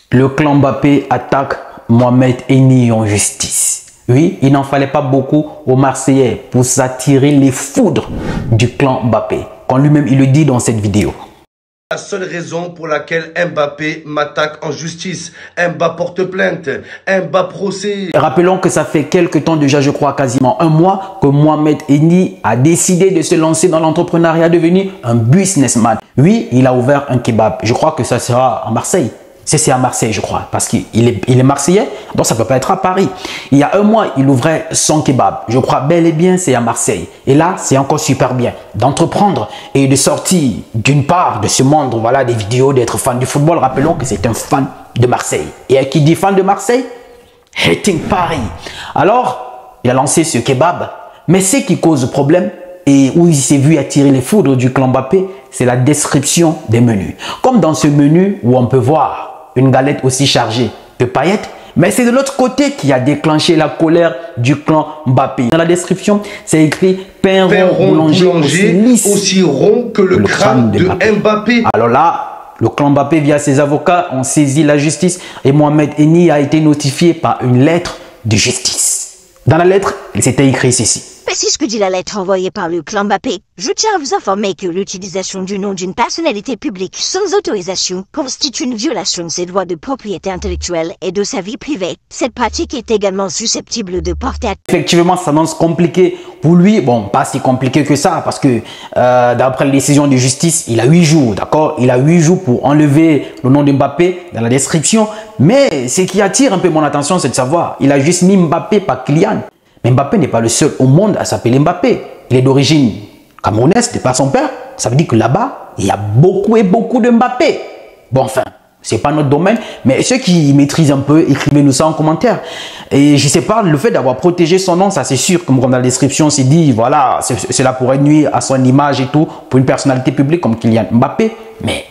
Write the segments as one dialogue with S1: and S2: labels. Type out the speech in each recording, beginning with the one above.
S1: Le clan Mbappé attaque Mohamed Henny en justice. Oui, il n'en fallait pas beaucoup aux Marseillais pour s'attirer les foudres du clan Mbappé, quand lui-même il le dit dans cette vidéo.
S2: La seule raison pour laquelle Mbappé m'attaque en justice, Mbappé porte plainte, Mbappé procès.
S1: Rappelons que ça fait quelques temps déjà, je crois quasiment un mois, que Mohamed Henny a décidé de se lancer dans l'entrepreneuriat, devenir un businessman. Oui, il a ouvert un kebab. Je crois que ça sera à Marseille. C'est à Marseille, je crois, parce qu'il est marseillais, donc ça ne peut pas être à Paris. Il y a un mois, il ouvrait son kebab. Je crois bel et bien, c'est à Marseille. Et là, c'est encore super bien d'entreprendre et de sortir d'une part de ce monde, voilà, des vidéos, d'être fan du football. Rappelons que c'est un fan de Marseille. Et qui dit fan de Marseille, hating Paris. Alors, il a lancé ce kebab. Mais ce qui cause problème, et où il s'est vu attirer les foudres du clan Mbappé, c'est la description des menus. Comme dans ce menu où on peut voir une galette aussi chargée de paillettes, mais c'est de l'autre côté qui a déclenché la colère du clan Mbappé. Dans la description, c'est écrit pain rond boulanger
S2: aussi rond que le crâne de Mbappé.
S1: Alors là, le clan Mbappé via ses avocats ont saisi la justice et Mohamed Henny a été notifié par une lettre de justice. Dans la lettre, il s'était écrit ceci.
S3: C'est ce que dit la lettre envoyée par le clan Mbappé. Je tiens à vous informer que l'utilisation du nom d'une personnalité publique sans autorisation constitue une violation de ses droits de propriété intellectuelle et de sa vie privée. Cette pratique est également susceptible de porter à...
S1: Effectivement, ça s'annonce compliqué pour lui. Bon, pas si compliqué que ça, parce que d'après la décision de justice, il a 8 jours, d'accord? Il a 8 jours pour enlever le nom de Mbappé dans la description. Mais ce qui attire un peu mon attention, c'est de savoir, il a juste mis Mbappé par Kylian. Mais Mbappé n'est pas le seul au monde à s'appeler Mbappé. Il est d'origine camerounaise, de par son père. Ça veut dire que là-bas, il y a beaucoup et beaucoup de Mbappé. Bon, enfin, c'est pas notre domaine, mais ceux qui maîtrisent un peu, écrivez-nous ça en commentaire. Et je sais pas, le fait d'avoir protégé son nom, ça c'est sûr, comme dans la description, c'est dit, voilà, cela pourrait nuire à son image et tout, pour une personnalité publique comme Kylian Mbappé. Mais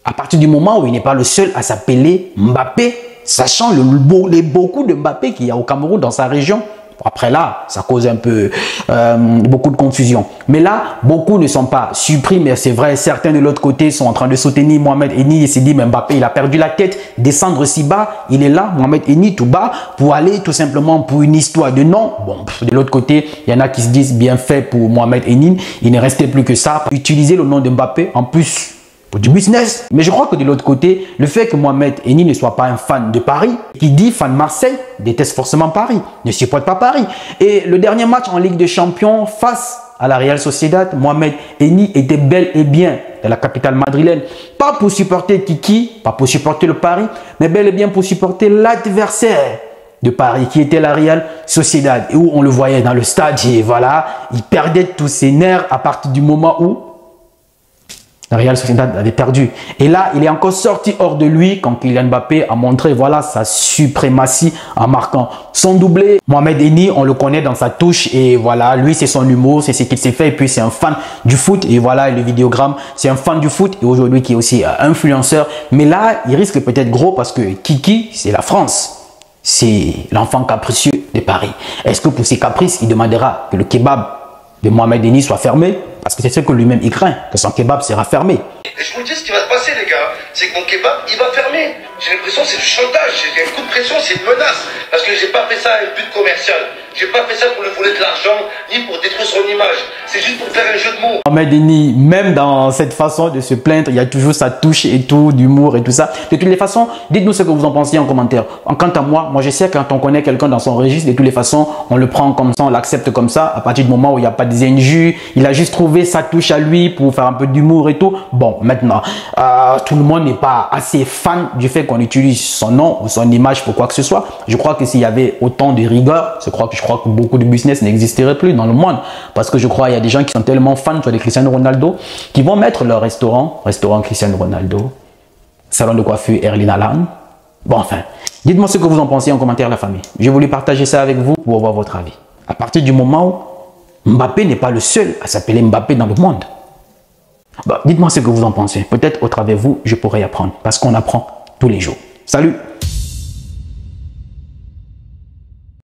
S1: à partir du moment où il n'est pas le seul à s'appeler Mbappé, sachant les beaucoup de Mbappé qu'il y a au Cameroun, dans sa région. Après là, ça cause un peu beaucoup de confusion. Mais là, beaucoup ne sont pas surpris, mais c'est vrai, certains de l'autre côté sont en train de soutenir Mohamed Henny et s'est dit, mais Mbappé, il a perdu la tête, descendre si bas, il est là, Mohamed Henny tout bas, pour aller tout simplement pour une histoire de nom. Bon, de l'autre côté, il y en a qui se disent bien fait pour Mohamed Henny, il ne restait plus que ça, utiliser le nom de Mbappé, en plus, pour du business. Mais je crois que de l'autre côté, le fait que Mohamed Henny ne soit pas un fan de Paris, qui dit fan de Marseille, déteste forcément Paris, ne supporte pas Paris. Et le dernier match en Ligue des Champions face à la Real Sociedad, Mohamed Henny était bel et bien de la capitale madrilène. Pas pour supporter Kiki, pas pour supporter le Paris, mais bel et bien pour supporter l'adversaire de Paris, qui était la Real Sociedad. Et où on le voyait dans le stade, et voilà, il perdait tous ses nerfs à partir du moment où la Real Sociedad avait perdu. Et là, il est encore sorti hors de lui quand Kylian Mbappé a montré voilà, sa suprématie en marquant son doublé. Mohamed Henny, on le connaît dans sa touche et voilà, lui c'est son humour, c'est ce qu'il s'est fait et puis c'est un fan du foot et voilà, le vidéogramme, c'est un fan du foot et aujourd'hui qui est aussi influenceur. Mais là, il risque peut-être gros parce que Kiki, c'est la France. C'est l'enfant capricieux de Paris. Est-ce que pour ses caprices, il demandera que le kebab de Mohamed Henny soit fermé? Parce que c'est ce que lui-même il craint, que son kebab sera fermé.
S2: Et je vous dis ce qui va se passer les gars, c'est que mon kebab il va fermer. J'ai l'impression que c'est du chantage, c'est un coup de pression, c'est une menace. Parce que j'ai pas fait ça à un but commercial. J'ai pas fait ça pour lui voler de l'argent, ni pour détruire son image. C'est juste pour faire un jeu de mots.
S1: Mohamed Henny, même dans cette façon de se plaindre, il y a toujours sa touche et tout, d'humour et tout ça. De toutes les façons, dites-nous ce que vous en pensez en commentaire. Quant à moi, je sais quand on connaît quelqu'un dans son registre, de toutes les façons, on le prend comme ça, on l'accepte comme ça. À partir du moment où il n'y a pas des injures, il a juste trouvé sa touche à lui pour faire un peu d'humour et tout. Bon, maintenant, tout le monde n'est pas assez fan du fait qu'on utilise son nom ou son image pour quoi que ce soit. Je crois que s'il y avait autant de rigueur, je crois que beaucoup de business n'existeraient plus dans le monde. Parce que je crois qu'il y a des gens qui sont tellement fans de Cristiano Ronaldo qui vont mettre leur restaurant Cristiano Ronaldo, salon de coiffure Erling Haaland. Bon, enfin, dites-moi ce que vous en pensez en commentaire, la famille. Je voulais partager ça avec vous pour avoir votre avis. À partir du moment où Mbappé n'est pas le seul à s'appeler Mbappé dans le monde. Dites-moi ce que vous en pensez. Peut-être au travers de vous, je pourrais apprendre. Parce qu'on apprend tous les jours. Salut!